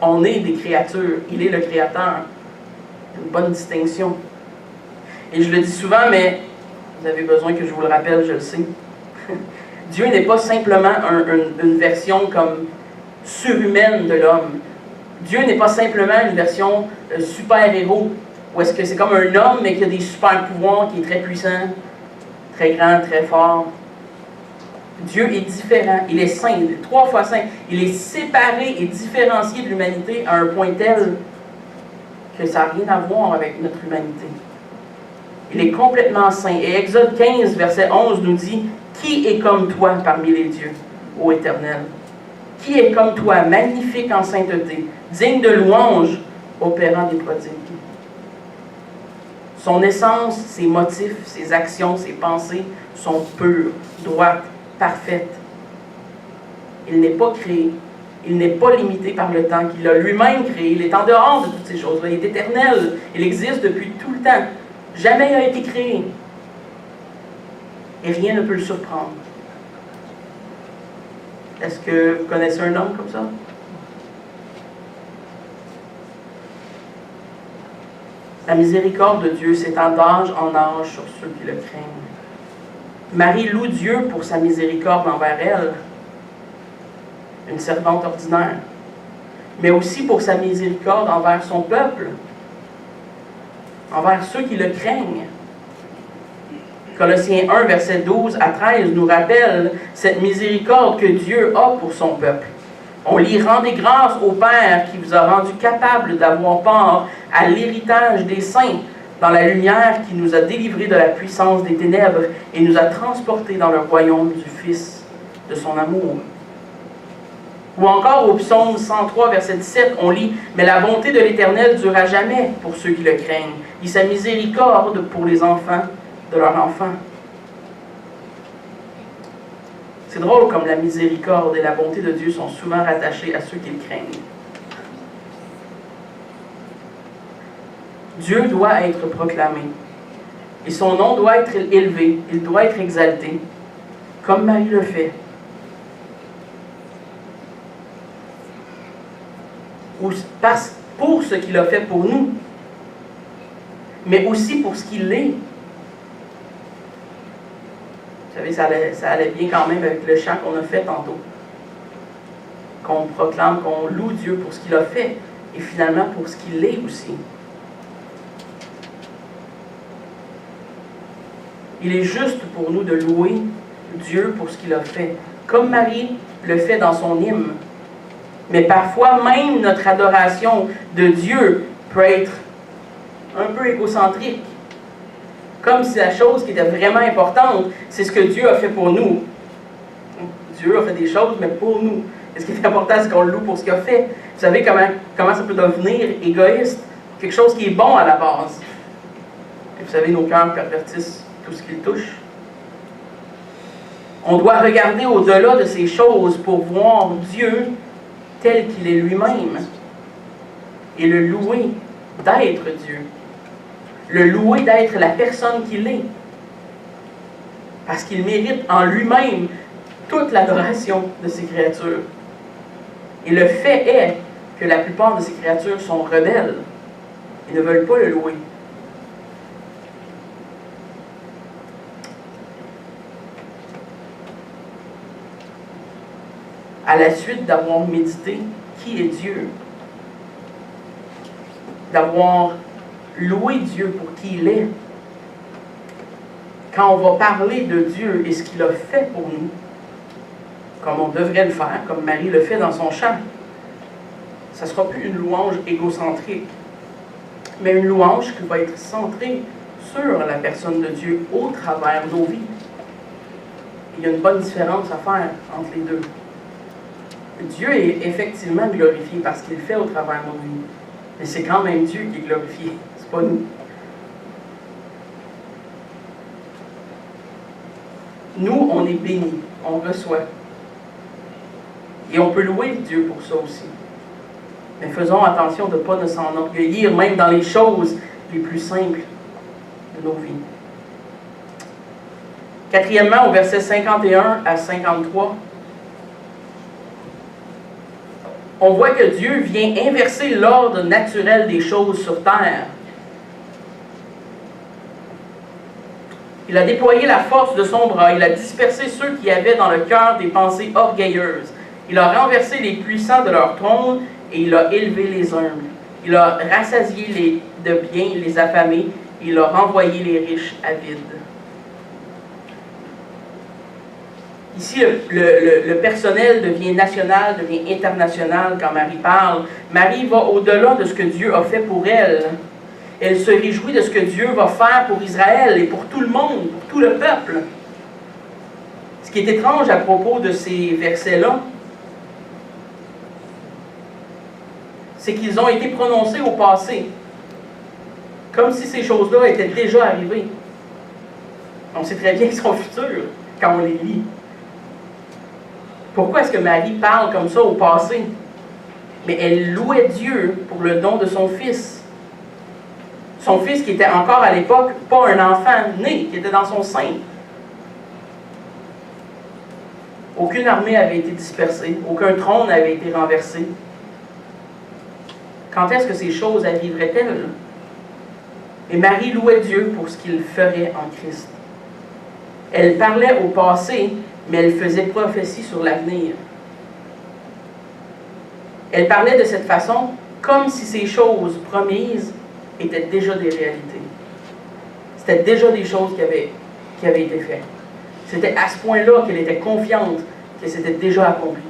On est des créatures. Il est le Créateur. Une bonne distinction. Et je le dis souvent, mais vous avez besoin que je vous le rappelle, je le sais. Dieu n'est pas simplement une version comme surhumaine de l'homme. Dieu n'est pas simplement une version super-héros, où est-ce que c'est comme un homme, mais qui a des super-pouvoirs, qui est très puissant, très grand, très fort. Dieu est différent, il est saint, 3 fois saint. Il est séparé et différencié de l'humanité à un point tel que ça n'a rien à voir avec notre humanité. Il est complètement saint. Et Exode 15, verset 11 nous dit « Qui est comme toi parmi les dieux, ô Éternel? Qui est comme toi, magnifique en sainteté, digne de louange, opérant des prodiges? » Son essence, ses motifs, ses actions, ses pensées sont pures, droites, parfaites. Il n'est pas créé. Il n'est pas limité par le temps qu'il a lui-même créé. Il est en dehors de toutes ces choses-là. Il est éternel. Il existe depuis tout le temps. Jamais il a été créé. Et rien ne peut le surprendre. Est-ce que vous connaissez un homme comme ça? La miséricorde de Dieu s'étend d'âge en âge sur ceux qui le craignent. Marie loue Dieu pour sa miséricorde envers elle, une servante ordinaire, mais aussi pour sa miséricorde envers son peuple, envers ceux qui le craignent. Colossiens 1, versets 12 à 13 nous rappelle cette miséricorde que Dieu a pour son peuple. On lit « Rendez grâce au Père qui vous a rendu capable d'avoir part à l'héritage des saints dans la lumière qui nous a délivrés de la puissance des ténèbres et nous a transportés dans le royaume du Fils de son amour. » Ou encore au psaume 103, verset 17, on lit « Mais la bonté de l'Éternel dure à jamais pour ceux qui le craignent, et sa miséricorde pour les enfants de leurs enfants. » C'est drôle comme la miséricorde et la bonté de Dieu sont souvent rattachées à ceux qui le craignent. Dieu doit être proclamé. Et son nom doit être élevé, il doit être exalté, comme Marie le fait. Pour ce qu'il a fait pour nous, mais aussi pour ce qu'il est. Vous savez, ça allait bien quand même avec le chant qu'on a fait tantôt. Qu'on proclame, qu'on loue Dieu pour ce qu'il a fait, et finalement pour ce qu'il est aussi. Il est juste pour nous de louer Dieu pour ce qu'il a fait, comme Marie le fait dans son hymne. Mais parfois, même notre adoration de Dieu peut être un peu égocentrique. Comme si la chose qui était vraiment importante, c'est ce que Dieu a fait pour nous. Dieu a fait des choses, mais pour nous. Et ce qui est important, c'est qu'on le loue pour ce qu'il a fait. Vous savez comment ça peut devenir égoïste? Quelque chose qui est bon à la base. Et vous savez, nos cœurs pervertissent tout ce qu'ils touchent. On doit regarder au-delà de ces choses pour voir Dieu tel qu'il est lui-même et le louer d'être Dieu. Le louer d'être la personne qu'il est. Parce qu'il mérite en lui-même toute l'adoration de ses créatures. Et le fait est que la plupart de ces créatures sont rebelles et ne veulent pas le louer. à la suite d'avoir médité qui est Dieu, d'avoir loué Dieu pour qui il est. Quand on va parler de Dieu et ce qu'il a fait pour nous, comme on devrait le faire, comme Marie le fait dans son chant, ça ne sera plus une louange égocentrique, mais une louange qui va être centrée sur la personne de Dieu au travers de nos vies. Il y a une bonne différence à faire entre les deux. Dieu est effectivement glorifié par ce qu'il fait au travers de nos vies, mais c'est quand même Dieu qui est glorifié, c'est pas nous. Nous, on est bénis, on reçoit. Et on peut louer Dieu pour ça aussi. Mais faisons attention de ne pas nous s'enorgueillir, même dans les choses les plus simples de nos vies. Quatrièmement, au verset 51 à 53, on voit que Dieu vient inverser l'ordre naturel des choses sur terre. Il a déployé la force de son bras, il a dispersé ceux qui avaient dans le cœur des pensées orgueilleuses. Il a renversé les puissants de leur trône et il a élevé les humbles. Il a rassasié de biens les affamés, il a renvoyé les riches avides. Ici, le personnel devient national, devient international quand Marie parle. Marie va au-delà de ce que Dieu a fait pour elle. Elle se réjouit de ce que Dieu va faire pour Israël et pour tout le monde, pour tout le peuple. Ce qui est étrange à propos de ces versets-là, c'est qu'ils ont été prononcés au passé, comme si ces choses-là étaient déjà arrivées. On sait très bien qu'ils sont futurs quand on les lit. Pourquoi est-ce que Marie parle comme ça au passé? Mais elle louait Dieu pour le don de son fils. Son fils qui était encore à l'époque pas un enfant né, qui était dans son sein. Aucune armée avait été dispersée, aucun trône n'avait été renversé. Quand est-ce que ces choses arriveraient-elles? Et Marie louait Dieu pour ce qu'il ferait en Christ. Elle parlait au passé, mais elle faisait prophétie sur l'avenir. Elle parlait de cette façon comme si ces choses promises étaient déjà des réalités. C'était déjà des choses qui avaient été faites. C'était à ce point-là qu'elle était confiante que c'était déjà accompli.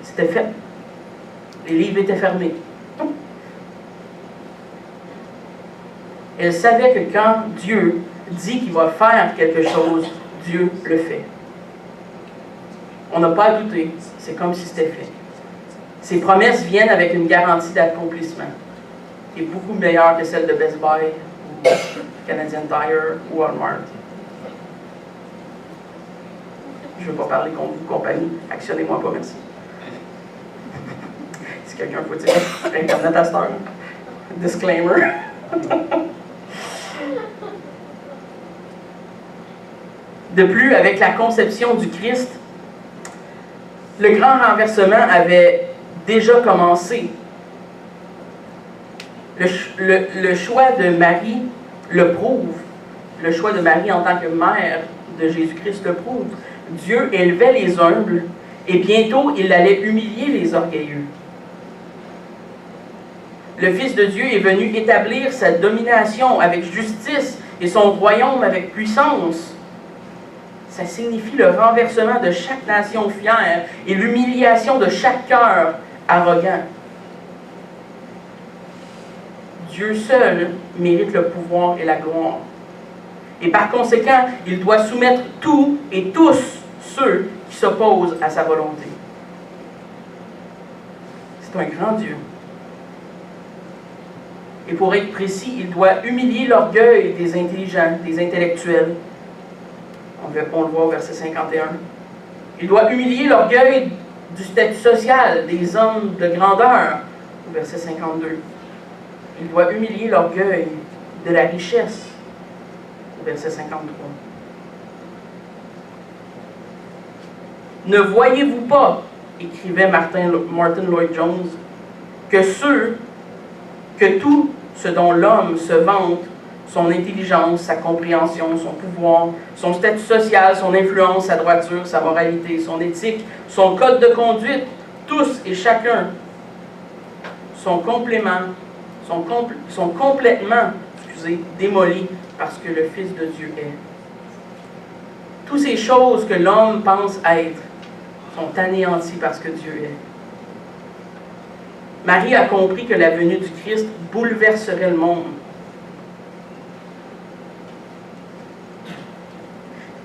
C'était fait. Les livres étaient fermés. Elle savait que quand Dieu dit qu'il va faire quelque chose, Dieu le fait. On n'a pas à douter, c'est comme si c'était fait. Ces promesses viennent avec une garantie d'accomplissement, qui est beaucoup meilleure que celle de Best Buy, ou Canadian Tire, ou Walmart. Je ne veux pas parler contre vous, compagnie. Actionnez-moi pas, merci. Si quelqu'un faut dire, Internet à cette heure. Disclaimer. De plus, avec la conception du Christ, le grand renversement avait déjà commencé. Le choix de Marie le prouve. Le choix de Marie en tant que mère de Jésus-Christ le prouve. Dieu élevait les humbles et bientôt il allait humilier les orgueilleux. Le Fils de Dieu est venu établir sa domination avec justice et son royaume avec puissance. Ça signifie le renversement de chaque nation fière et l'humiliation de chaque cœur arrogant. Dieu seul mérite le pouvoir et la gloire. Et par conséquent, il doit soumettre tout et tous ceux qui s'opposent à sa volonté. C'est un grand Dieu. Et pour être précis, il doit humilier l'orgueil des intelligents, des intellectuels. On le voit au verset 51. Il doit humilier l'orgueil du statut social des hommes de grandeur, au verset 52. Il doit humilier l'orgueil de la richesse, au verset 53. Ne voyez-vous pas, écrivait Martin Lloyd-Jones, que tout ce dont l'homme se vante, son intelligence, sa compréhension, son pouvoir, son statut social, son influence, sa droiture, sa moralité, son éthique, son code de conduite, Tous et chacun sont complètement démolis parce que le Fils de Dieu est. Toutes ces choses que l'homme pense être sont anéanties parce que Dieu est. Marie a compris que la venue du Christ bouleverserait le monde.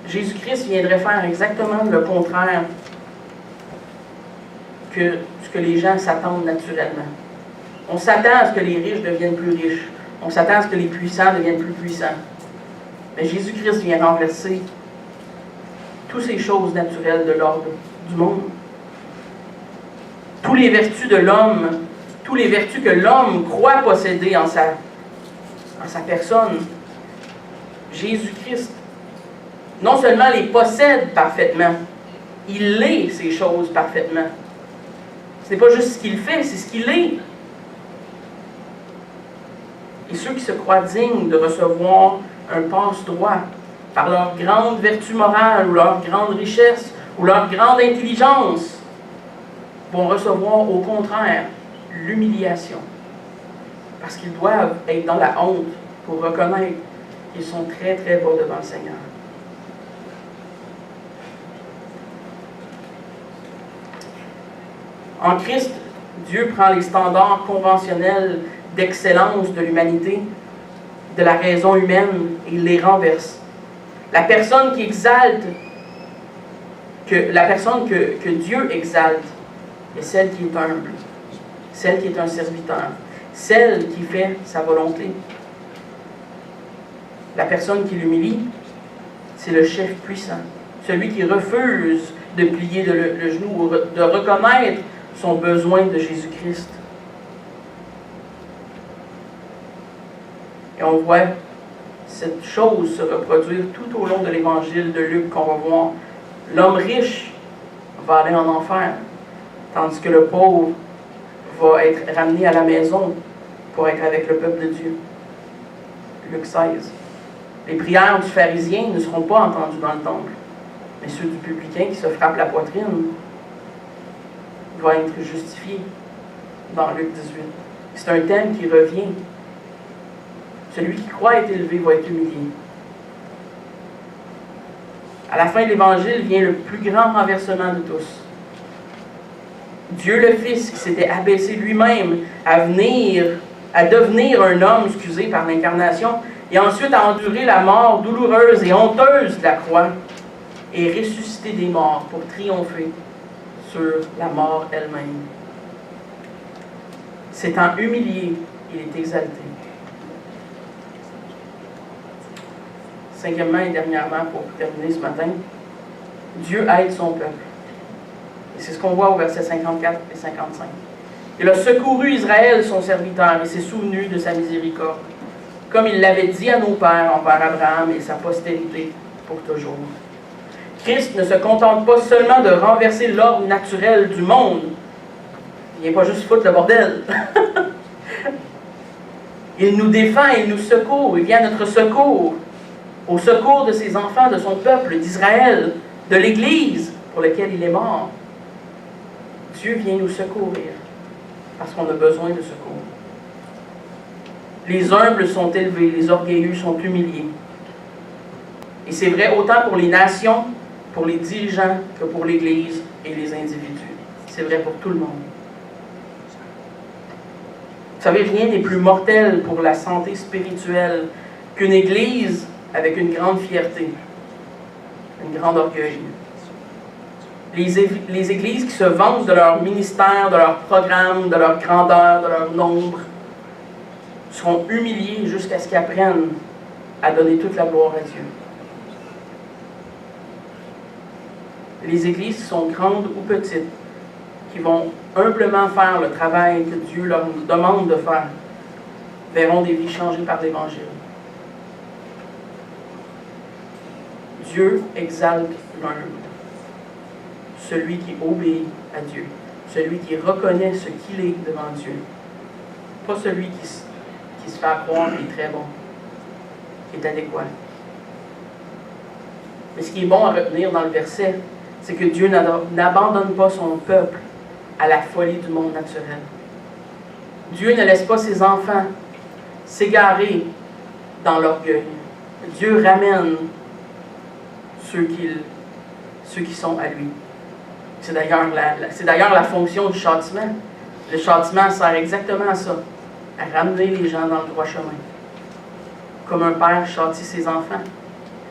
Jésus-Christ viendrait faire exactement le contraire que ce que les gens s'attendent naturellement. On s'attend à ce que les riches deviennent plus riches. On s'attend à ce que les puissants deviennent plus puissants. Mais Jésus-Christ vient renverser toutes ces choses naturelles de l'ordre du monde. Toutes les vertus de l'homme, toutes les vertus que l'homme croit posséder en sa personne, Jésus-Christ non seulement les possède parfaitement, il est ces choses parfaitement. Ce n'est pas juste ce qu'il fait, c'est ce qu'il est. Et ceux qui se croient dignes de recevoir un passe-droit par leur grande vertu morale, ou leur grande richesse, ou leur grande intelligence, vont recevoir au contraire l'humiliation. Parce qu'ils doivent être dans la honte pour reconnaître qu'ils sont très très bas devant le Seigneur. En Christ, Dieu prend les standards conventionnels d'excellence de l'humanité, de la raison humaine, et il les renverse. La personne qui exalte, la personne que Dieu exalte, est celle qui est humble, celle qui est un serviteur, celle qui fait sa volonté. La personne qui l'humilie, c'est le chef puissant, celui qui refuse de plier le genou, ou de reconnaître son besoin de Jésus-Christ. Et on voit cette chose se reproduire tout au long de l'évangile de Luc qu'on va voir. L'homme riche va aller en enfer, tandis que le pauvre va être ramené à la maison pour être avec le peuple de Dieu. Luc 16. Les prières du pharisien ne seront pas entendues dans le temple, mais ceux du publicain qui se frappe la poitrine vont être justifiés dans Luc 18. C'est un thème qui revient. Celui qui croit être élevé va être humilié. À la fin de l'Évangile vient le plus grand renversement de tous. Dieu le Fils, qui s'était abaissé lui-même à devenir un homme, par l'incarnation, et ensuite à endurer la mort douloureuse et honteuse de la croix, et ressuscité des morts pour triompher sur la mort elle-même. S'étant humilié, il est exalté. Cinquièmement et dernièrement, pour terminer ce matin, Dieu aide son peuple. Et c'est ce qu'on voit au verset 54 et 55. Il a secouru Israël, son serviteur, et s'est souvenu de sa miséricorde, comme il l'avait dit à nos pères, envers Abraham et sa postérité pour toujours. Christ ne se contente pas seulement de renverser l'ordre naturel du monde. Il ne vient pas juste foutre le bordel. Il nous défend, il nous secourt, il vient à notre secours, au secours de ses enfants, de son peuple, d'Israël, de l'Église pour laquelle il est mort. Dieu vient nous secourir parce qu'on a besoin de secours. Les humbles sont élevés, les orgueilleux sont humiliés. Et c'est vrai autant pour les nations, pour les dirigeants, que pour l'Église et les individus. C'est vrai pour tout le monde. Vous savez, rien n'est plus mortel pour la santé spirituelle qu'une Église avec une grande fierté, une grande orgueil. Les églises qui se vantent de leur ministère, de leur programme, de leur grandeur, de leur nombre, seront humiliées jusqu'à ce qu'ils apprennent à donner toute la gloire à Dieu. Les églises qui sont grandes ou petites, qui vont humblement faire le travail que Dieu leur demande de faire, verront des vies changées par l'Évangile. Dieu exalte l'humble, celui qui obéit à Dieu, celui qui reconnaît ce qu'il est devant Dieu, pas celui qui se fait croire qu'il est très bon, qui est adéquat. Mais ce qui est bon à retenir dans le verset, c'est que Dieu n'abandonne pas son peuple à la folie du monde naturel. Dieu ne laisse pas ses enfants s'égarer dans l'orgueil. Dieu ramène ceux qui sont à lui. C'est d'ailleurs la fonction du châtiment. Le châtiment sert exactement à ça, à ramener les gens dans le droit chemin. Comme un père châtie ses enfants,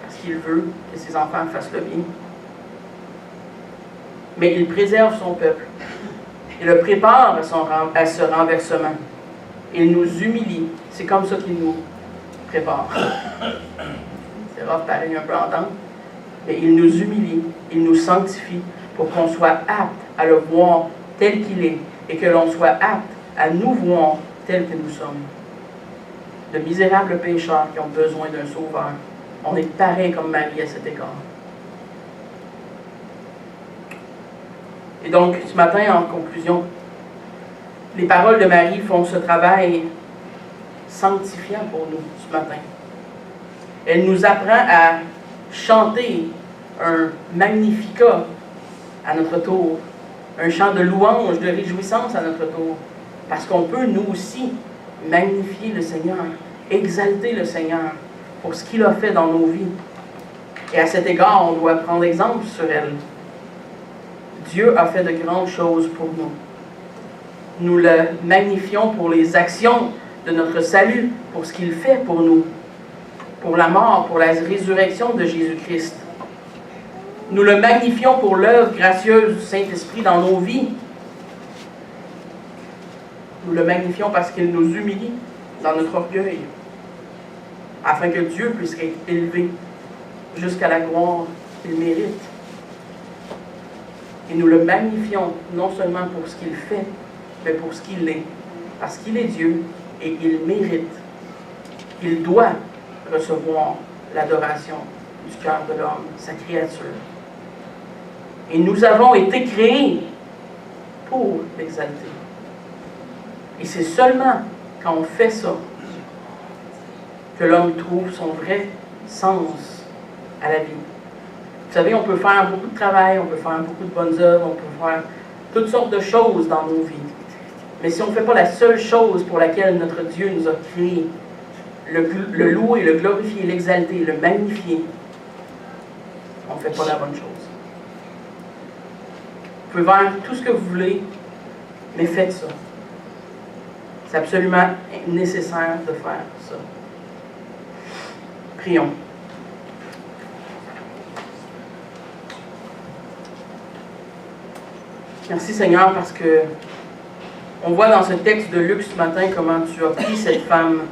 parce qu'il veut que ses enfants fassent le bien. Mais il préserve son peuple. Il le prépare à ce renversement. Il nous humilie. C'est comme ça qu'il nous prépare. C'est rough, pareil, un peu à entendre. Mais il nous humilie, il nous sanctifie pour qu'on soit apte à le voir tel qu'il est et que l'on soit apte à nous voir tel que nous sommes. De misérables pécheurs qui ont besoin d'un sauveur. On est pareil comme Marie à cet égard. Et donc, ce matin, en conclusion, les paroles de Marie font ce travail sanctifiant pour nous ce matin. Elle nous apprend à chanter un Magnificat à notre tour, un chant de louange, de réjouissance à notre tour, parce qu'on peut nous aussi magnifier le Seigneur, exalter le Seigneur pour ce qu'il a fait dans nos vies. Et à cet égard, on doit prendre exemple sur elle. Dieu a fait de grandes choses pour nous. Nous le magnifions pour les actions de notre salut, pour ce qu'il fait pour nous, pour la mort, pour la résurrection de Jésus-Christ. Nous le magnifions pour l'œuvre gracieuse du Saint-Esprit dans nos vies. Nous le magnifions parce qu'il nous humilie dans notre orgueil, afin que Dieu puisse être élevé jusqu'à la gloire qu'il mérite. Et nous le magnifions non seulement pour ce qu'il fait, mais pour ce qu'il est. Parce qu'il est Dieu et il mérite, il doit recevoir l'adoration du cœur de l'homme, sa créature. Et nous avons été créés pour l'exalter. Et c'est seulement quand on fait ça que l'homme trouve son vrai sens à la vie. Vous savez, on peut faire beaucoup de travail, on peut faire beaucoup de bonnes œuvres, on peut faire toutes sortes de choses dans nos vies. Mais si on ne fait pas la seule chose pour laquelle notre Dieu nous a créés, le louer, le glorifier, l'exalter, le magnifier, on ne fait pas la bonne chose. Vous pouvez faire tout ce que vous voulez, mais faites ça. C'est absolument nécessaire de faire ça. Prions. Merci Seigneur parce que on voit dans ce texte de Luc ce matin comment tu as pris cette femme,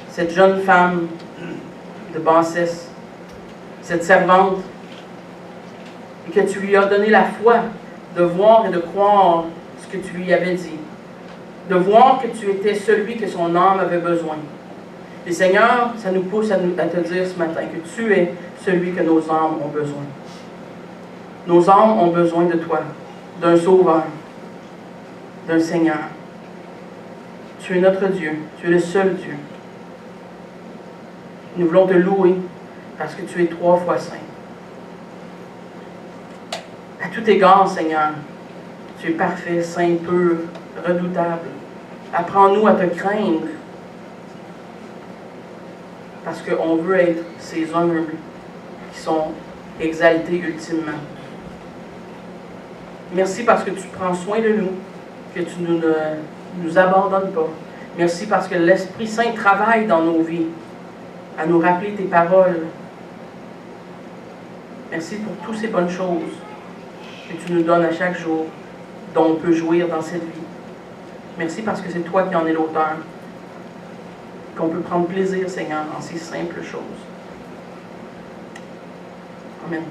cette jeune femme de bassesse, cette servante, et que tu lui as donné la foi de voir et de croire ce que tu lui avais dit, de voir que tu étais celui que son âme avait besoin. Et Seigneur, ça nous pousse à te dire ce matin que tu es celui que nos âmes ont besoin. Nos âmes ont besoin de toi, d'un sauveur, d'un Seigneur. Tu es notre Dieu, tu es le seul Dieu. Nous voulons te louer parce que tu es 3 fois saint. À tout égard, Seigneur, tu es parfait, saint, pur, redoutable. Apprends-nous à te craindre parce qu'on veut être ces humbles qui sont exaltés ultimement. Merci parce que tu prends soin de nous, que tu ne nous abandonnes pas. Merci parce que l'Esprit Saint travaille dans nos vies, à nous rappeler tes paroles. Merci pour toutes ces bonnes choses que tu nous donnes à chaque jour, dont on peut jouir dans cette vie. Merci parce que c'est toi qui en es l'auteur, qu'on peut prendre plaisir, Seigneur, dans ces simples choses. Amen.